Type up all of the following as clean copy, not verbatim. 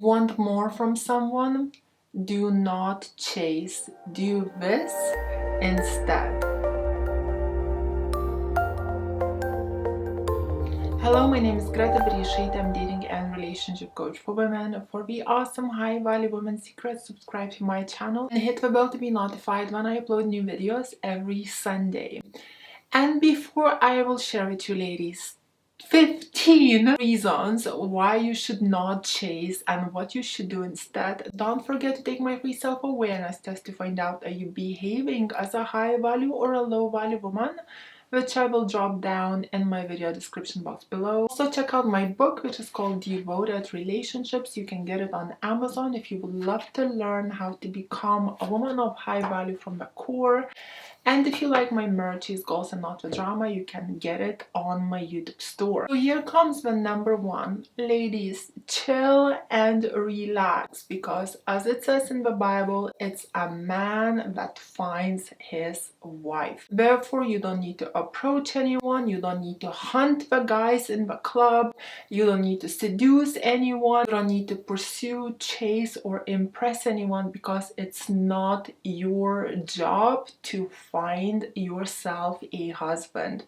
Want more from someone? Do not chase. Do this instead. Hello, my name is Greta Bereisaite. I'm dating and relationship coach for women. For the awesome high value women secrets, subscribe to my channel and hit the bell to be notified when I upload new videos every Sunday. And before I will share with you ladies 15 reasons why you should not chase and what you should do instead, don't forget to take my free self-awareness test to find out, are you behaving as a high value or a low value woman, which I will drop down in my video description box below. Also check out my book, which is called Devoted Relationships. You can get it on Amazon if you would love to learn how to become a woman of high value from the core. And if you like my merch, Chase Goals and Not the Drama, you can get it on my YouTube store. So here comes the number one. Ladies, chill and relax, because as it says in the Bible, it's a man that finds his wife. Therefore, you don't need to approach anyone, you don't need to hunt the guys in the club, you don't need to seduce anyone, you don't need to pursue, chase, or impress anyone, because it's not your job to find yourself a husband.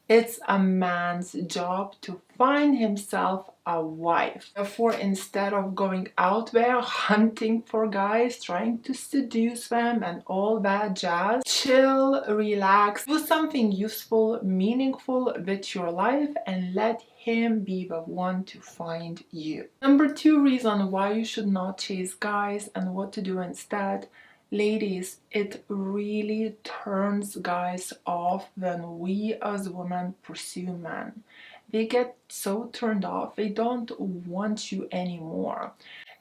It's a man's job to find himself a wife. Therefore, instead of going out there hunting for guys, trying to seduce them and all that jazz, chill, relax, do something useful, meaningful with your life, and let him be the one to find you. Number two reason why you should not chase guys and what to do instead. Ladies, it really turns guys off when we as women pursue men. They get so turned off, they don't want you anymore.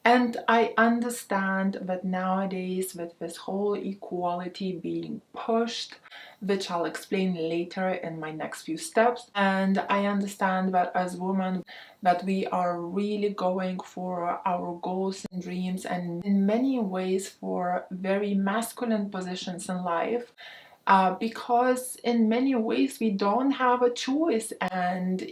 And I understand that nowadays, with this whole equality being pushed, which I'll explain later in my next few steps, and I understand that as women, that we are really going for our goals and dreams, and in many ways for very masculine positions in life, because in many ways we don't have a choice, and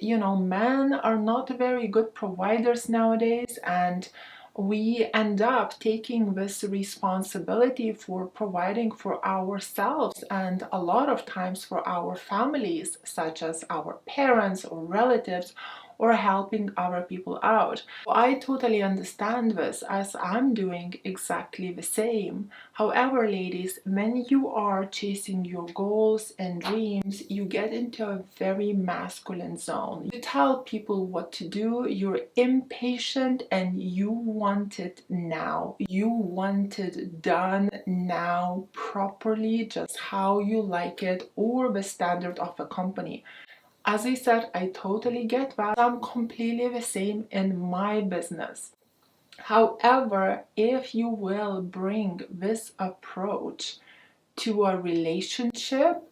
men are not very good providers nowadays, and we end up taking this responsibility for providing for ourselves and a lot of times for our families, such as our parents or relatives, or helping other people out. I totally understand this, as I'm doing exactly the same. However, ladies, when you are chasing your goals and dreams, you get into a very masculine zone. You tell people what to do, you're impatient, and you want it now. You want it done now, properly, just how you like it, or the standard of a company. As I said, I totally get that. I'm completely the same in my business. However, if you will bring this approach to a relationship,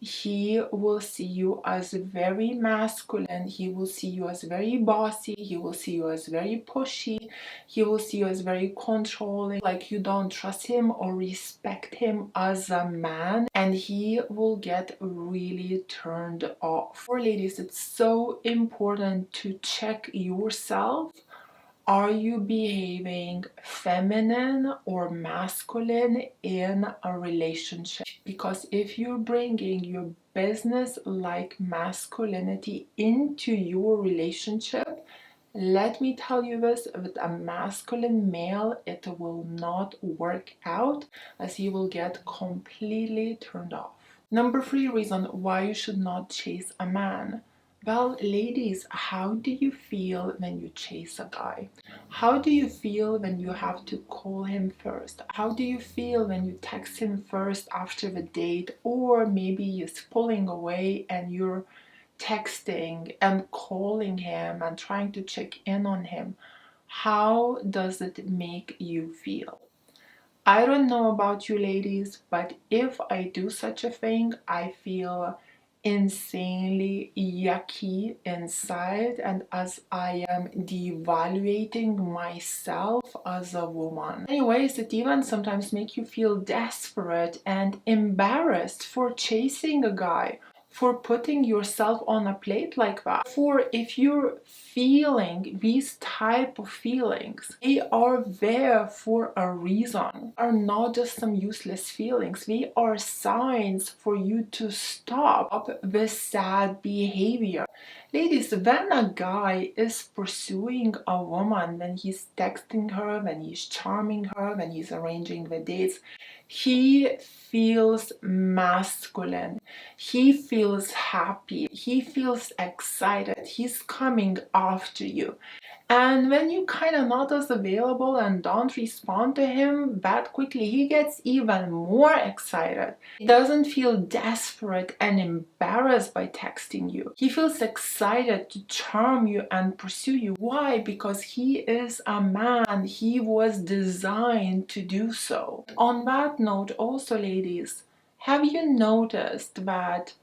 he will see you as very masculine, he will see you as very bossy, he will see you as very pushy, he will see you as very controlling, like you don't trust him or respect him as a man, and he will get really turned off. For ladies, it's so important to check yourself. Are you behaving feminine or masculine in a relationship? Because if you're bringing your business-like masculinity into your relationship, let me tell you this, with a masculine male, it will not work out, as he will get completely turned off. Number three reason why you should not chase a man. Well, ladies, how do you feel when you chase a guy? How do you feel when you have to call him first? How do you feel when you text him first after the date? Or maybe he's pulling away and you're texting and calling him and trying to check in on him. How does it make you feel? I don't know about you ladies, but if I do such a thing, I feel insanely yucky inside, and as I am devaluating myself as a woman. Anyways, it even sometimes makes you feel desperate and embarrassed for chasing a guy. for putting yourself on a plate like that. For if you're feeling these type of feelings, they are there for a reason, are not just some useless feelings. They are signs for you to stop this sad behavior. Ladies, when a guy is pursuing a woman, when he's texting her, when he's charming her, when he's arranging the dates, he feels masculine. He feels happy. He feels excited. He's coming after you. And when you kind of not as available and don't respond to him that quickly, he gets even more excited. He doesn't feel desperate and embarrassed by texting you. He feels excited to charm you and pursue you. Why? Because he is a man. He was designed to do so. On that note, also, ladies, have you noticed that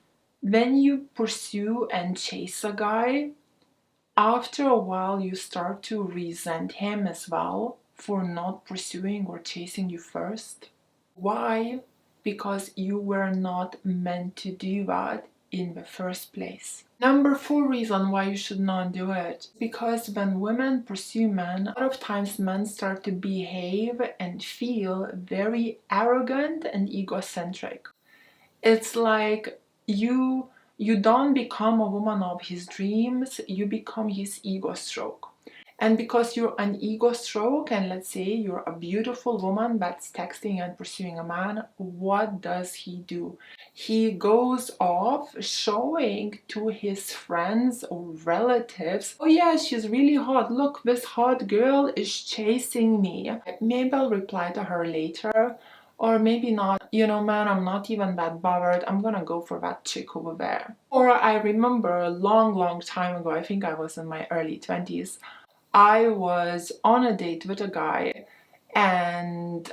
when you pursue and chase a guy, after a while you start to resent him as well for not pursuing or chasing you first? Why? Because you were not meant to do that in the first place. Number 4 reason why you should not do it. Because when women pursue men, a lot of times men start to behave and feel very arrogant and egocentric. It's like you don't become a woman of his dreams, you become his ego stroke. And because you're an ego stroke, and let's say you're a beautiful woman that's texting and pursuing a man, what does he do? He goes off showing to his friends or relatives, oh yeah, she's really hot, look, this hot girl is chasing me. Maybe I'll reply to her later. Or maybe not, you know, man, I'm not even that bothered. I'm gonna go for that chick over there. Or I remember a long time ago, I think I was in my early 20s, I was on a date with a guy, and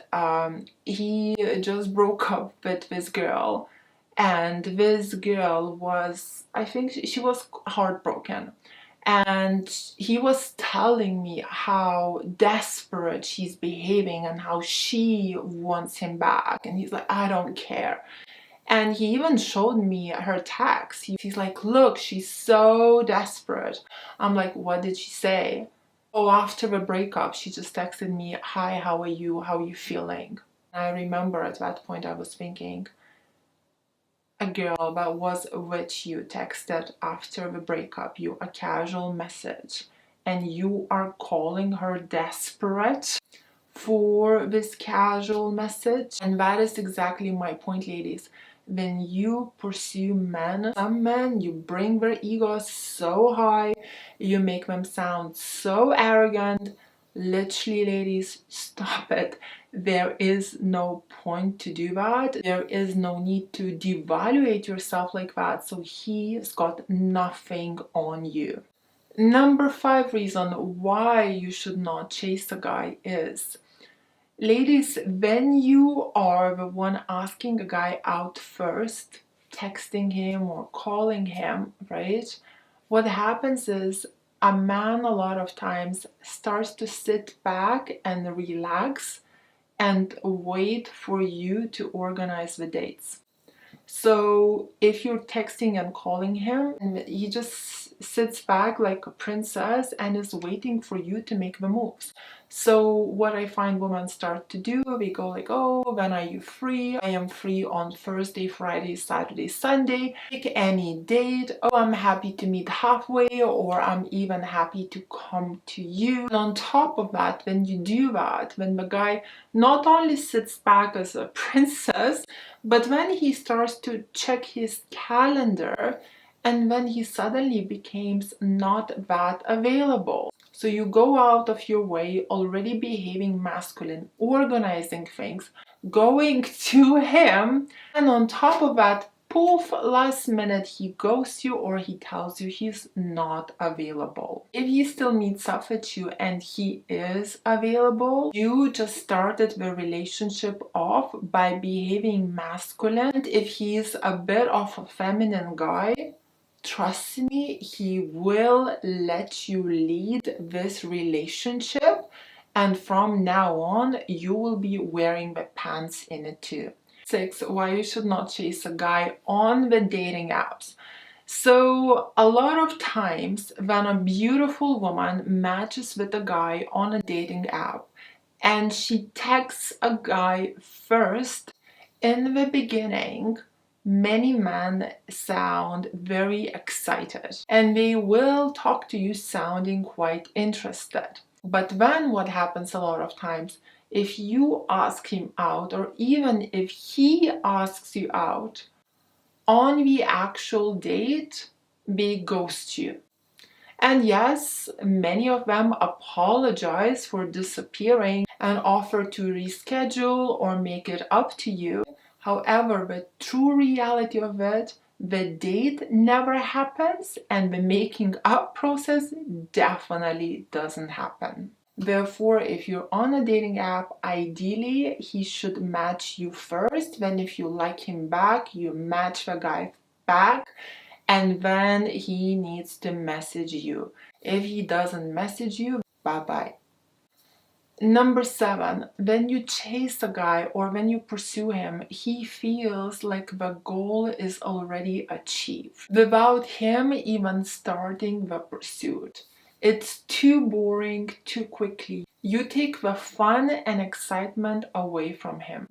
he just broke up with this girl. And this girl was, I think she was heartbroken. And he was telling me how desperate she's behaving and how she wants him back. And he's like, I don't care. And he even showed me her text. He's like, look, she's so desperate. I'm like, what did she say? Oh, after the breakup, she just texted me, hi, how are you? How are you feeling? I remember at that point I was thinking, a girl that was with you texted after the breakup you a casual message, and you are calling her desperate for this casual message. And that is exactly my point, ladies. When you pursue men, some men, you bring their egos so high, you make them sound so arrogant. Literally, ladies, stop it. There is no point to do that. There is no need to devaluate yourself like that. So he's got nothing on you. Number 5 reason why you should not chase a guy is, ladies, when you are the one asking a guy out first, texting him or calling him, right? What happens is a man a lot of times starts to sit back and relax and wait for you to organize the dates. So if you're texting and calling him, he just sits back like a princess and is waiting for you to make the moves. So what I find women start to do, we go like, oh, when are you free? I am free on Thursday, Friday, Saturday, Sunday. Pick any date. Oh, I'm happy to meet halfway, or I'm even happy to come to you. And on top of that, when you do that, when the guy not only sits back as a princess, but when he starts to check his calendar, and when he suddenly becomes not that available. So you go out of your way, already behaving masculine, organizing things, going to him, and on top of that, poof, last minute he ghosts you or he tells you he's not available. If he still meets up with you and he is available, you just started the relationship off by behaving masculine. And if he's a bit of a feminine guy, trust me, he will let you lead this relationship, and from now on you will be wearing the pants in it too. 6, why you should not chase a guy on the dating apps. So a lot of times when a beautiful woman matches with a guy on a dating app and she texts a guy first, in the beginning, many men sound very excited and they will talk to you sounding quite interested. But then what happens a lot of times, if you ask him out or even if he asks you out, on the actual date, they ghost you. And yes, many of them apologize for disappearing and offer to reschedule or make it up to you. However, the true reality of it, the date never happens and the making up process definitely doesn't happen. Therefore, if you're on a dating app, ideally he should match you first. Then if you like him back, you match the guy back, and then he needs to message you. If he doesn't message you, bye-bye. Number 7, when you chase a guy or when you pursue him, he feels like the goal is already achieved without him even starting the pursuit. It's too boring too quickly. You take the fun and excitement away from him.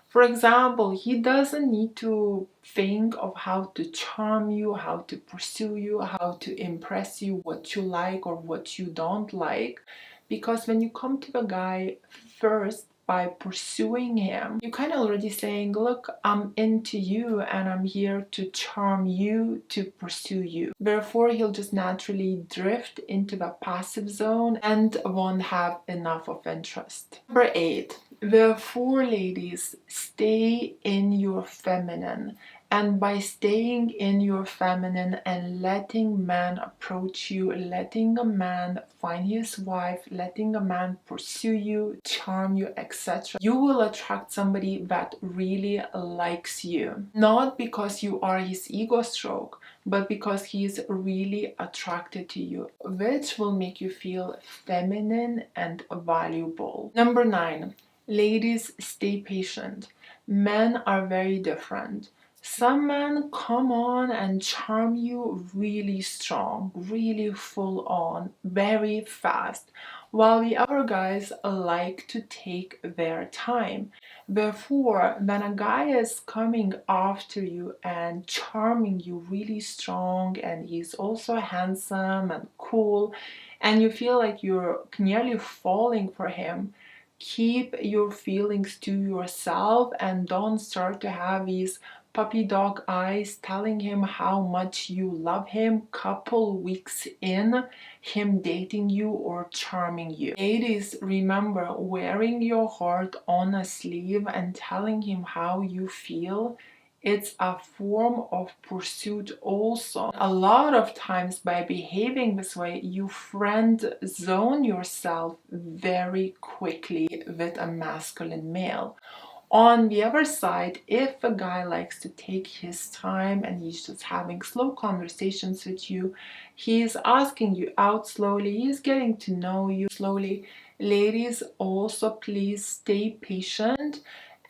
For example, he doesn't need to think of how to charm you, how to pursue you, how to impress you, what you like or what you don't like. Because when you come to the guy first by pursuing him, you're kind of already saying, look, I'm into you and I'm here to charm you, to pursue you. Therefore, he'll just naturally drift into the passive zone and won't have enough of interest. Number 8, therefore, ladies, stay in your feminine. And by staying in your feminine and letting men approach you, letting a man find his wife, letting a man pursue you, charm you, etc., you will attract somebody that really likes you. Not because you are his ego stroke, but because he is really attracted to you, which will make you feel feminine and valuable. Number 9, ladies, stay patient. Men are very different. Some men come on and charm you really strong, really full on, very fast, while the other guys like to take their time. Therefore, when a guy is coming after you and charming you really strong, and he's also handsome and cool, and you feel like you're nearly falling for him, keep your feelings to yourself and don't start to have these puppy dog eyes telling him how much you love him couple weeks in him dating you or charming you. Ladies, remember, wearing your heart on a sleeve and telling him how you feel, it's a form of pursuit also. A lot of times by behaving this way, you friend zone yourself very quickly with a masculine male. On the other side, if a guy likes to take his time and he's just having slow conversations with you, he's asking you out slowly, he's getting to know you slowly. Ladies, also please stay patient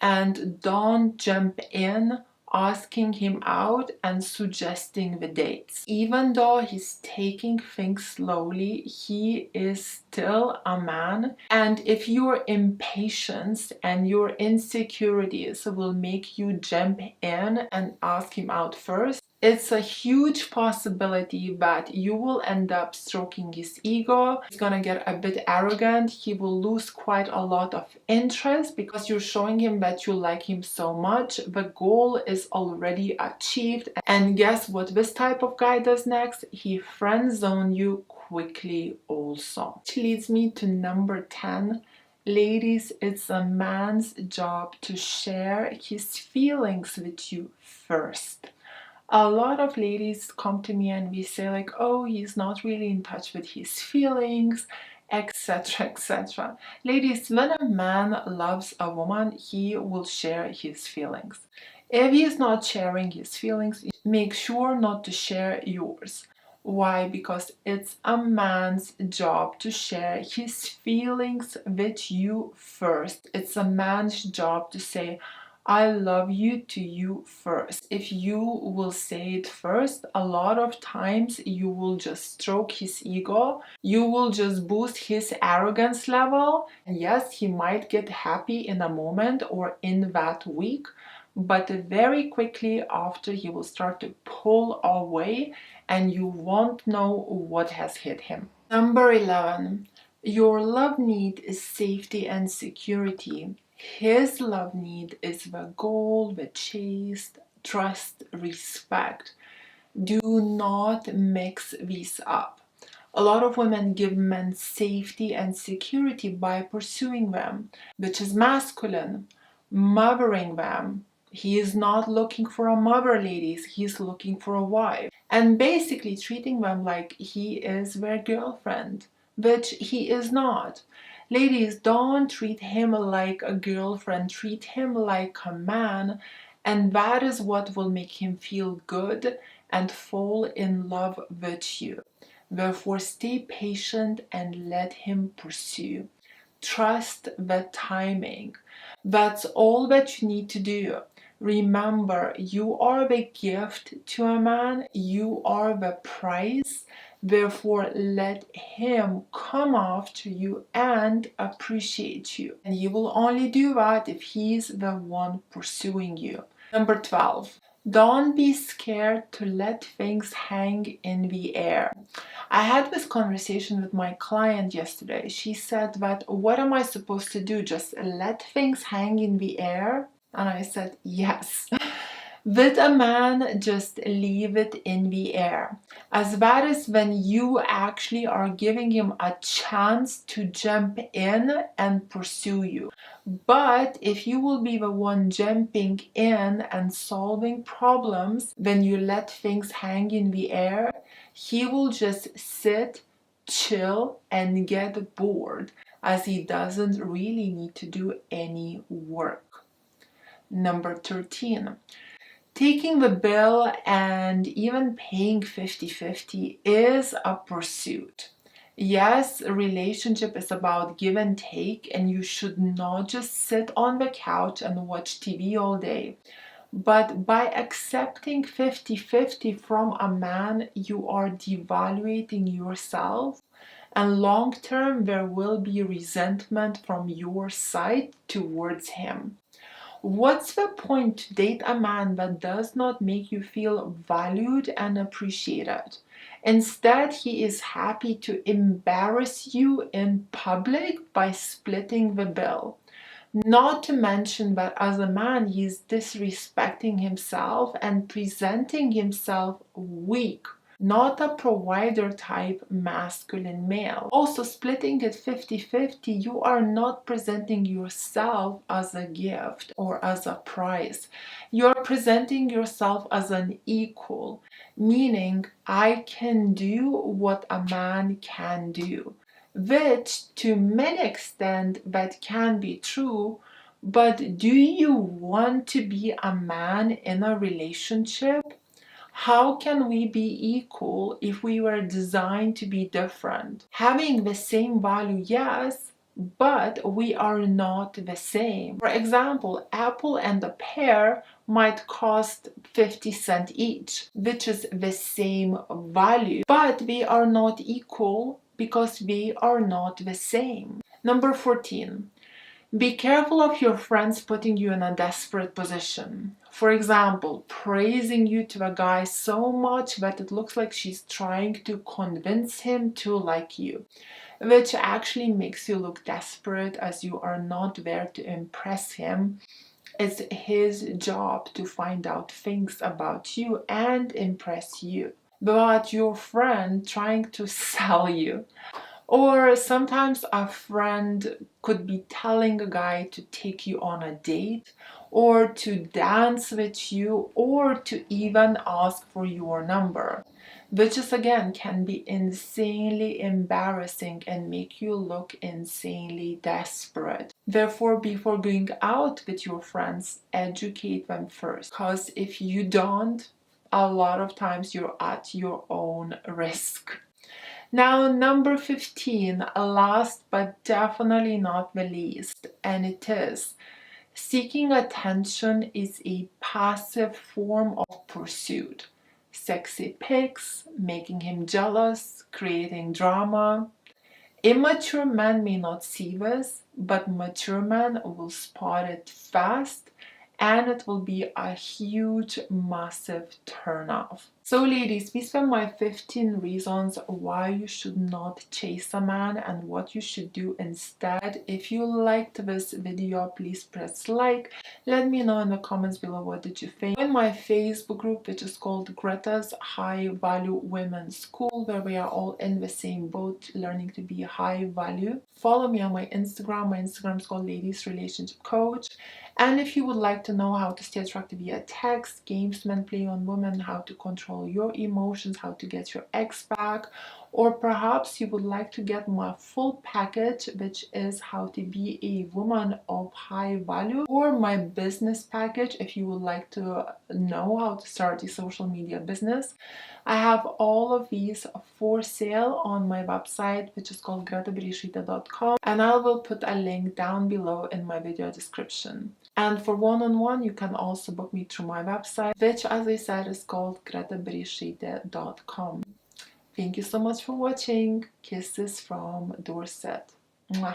and don't jump in asking him out and suggesting the dates. Even though he's taking things slowly, he is still a man. And if your impatience and your insecurities will make you jump in and ask him out first, it's a huge possibility that you will end up stroking his ego. He's gonna get a bit arrogant. He will lose quite a lot of interest because you're showing him that you like him so much. The goal is already achieved. And guess what this type of guy does next? He friend zone you quickly also. Which leads me to number 10. Ladies, it's a man's job to share his feelings with you first. A lot of ladies come to me and we say like, oh, he's not really in touch with his feelings, etc., etc. Ladies, when a man loves a woman, he will share his feelings. If he is not sharing his feelings, make sure not to share yours. Why? Because it's a man's job to share his feelings with you first. It's a man's job to say, I love you to you first. If you will say it first, a lot of times you will just stroke his ego, you will just boost his arrogance level. And yes, he might get happy in a moment or in that week, but very quickly after he will start to pull away and you won't know what has hit him. Number 11. Your love need is safety and security. His love need is the goal, the chase, trust, respect. Do not mix these up. A lot of women give men safety and security by pursuing them, which is masculine, mothering them. He is not looking for a mother, ladies, he's looking for a wife. And basically treating them like he is their girlfriend, which he is not. Ladies, don't treat him like a girlfriend, treat him like a man, and that is what will make him feel good and fall in love with you. Therefore, stay patient and let him pursue. Trust the timing. That's all that you need to do. Remember, you are the gift to a man, you are the prize. Therefore, let him come after you and appreciate you. And he will only do that if he's the one pursuing you. Number 12. Don't be scared to let things hang in the air. I had this conversation with my client yesterday. She said that, what am I supposed to do? Just let things hang in the air? And I said, yes. With a man, just leave it in the air. As that is when you actually are giving him a chance to jump in and pursue you. But if you will be the one jumping in and solving problems, when you let things hang in the air, he will just sit, chill, and get bored, as he doesn't really need to do any work. Number 13. Taking the bill and even paying 50-50 is a pursuit. Yes, a relationship is about give and take, and you should not just sit on the couch and watch TV all day. But by accepting 50-50 from a man, you are devaluating yourself, and long term there will be resentment from your side towards him. What's the point to date a man that does not make you feel valued and appreciated? Instead, he is happy to embarrass you in public by splitting the bill. Not to mention that as a man, he is disrespecting himself and presenting himself weak, not a provider type masculine male. Also, splitting it 50-50, you are not presenting yourself as a gift or as a prize. You are presenting yourself as an equal, meaning I can do what a man can do, which to many extent that can be true. But do you want to be a man in a relationship? How can we be equal if we were designed to be different? Having the same value, yes, but we are not the same. For example, apple and a pear might cost 50 cents each, which is the same value, but we are not equal because we are not the same. Number 14. Be careful of your friends putting you in a desperate position. For example, praising you to a guy so much that it looks like she's trying to convince him to like you, which actually makes you look desperate as you are not there to impress him. It's his job to find out things about you and impress you. But your friend trying to sell you. Or sometimes a friend could be telling a guy to take you on a date, or to dance with you, or to even ask for your number, which is again can be insanely embarrassing and make you look insanely desperate. Therefore, before going out with your friends, educate them first, because if you don't, a lot of times you're at your own risk. Now, number 15, last but definitely not the least, and it is Seeking attention is a passive form of pursuit. Sexy pics, making him jealous, creating drama. Immature men may not see this, but mature men will spot it fast, and it will be a huge, massive turnoff. So ladies, these were my 15 reasons why you should not chase a man and what you should do instead. If you liked this video, please press like. Let me know in the comments below what did you think. In my Facebook group, which is called Greta's High Value Women School, where we are all in the same boat learning to be high value. Follow me on my Instagram. My Instagram is called Ladies Relationship Coach. And if you would like to know how to stay attractive via text, games men play on women, how to control your emotions, how to get your ex back, or perhaps you would like to get my full package, which is how to be a woman of high value, or my business package if you would like to know how to start a social media business, I have all of these for sale on my website, which is called Bereisaite.com, and I will put a link down below in my video description. And for one-on-one, you can also book me through my website, which, as I said, is called Bereisaite.com. Thank you so much for watching. Kisses from Dorset. Mwah.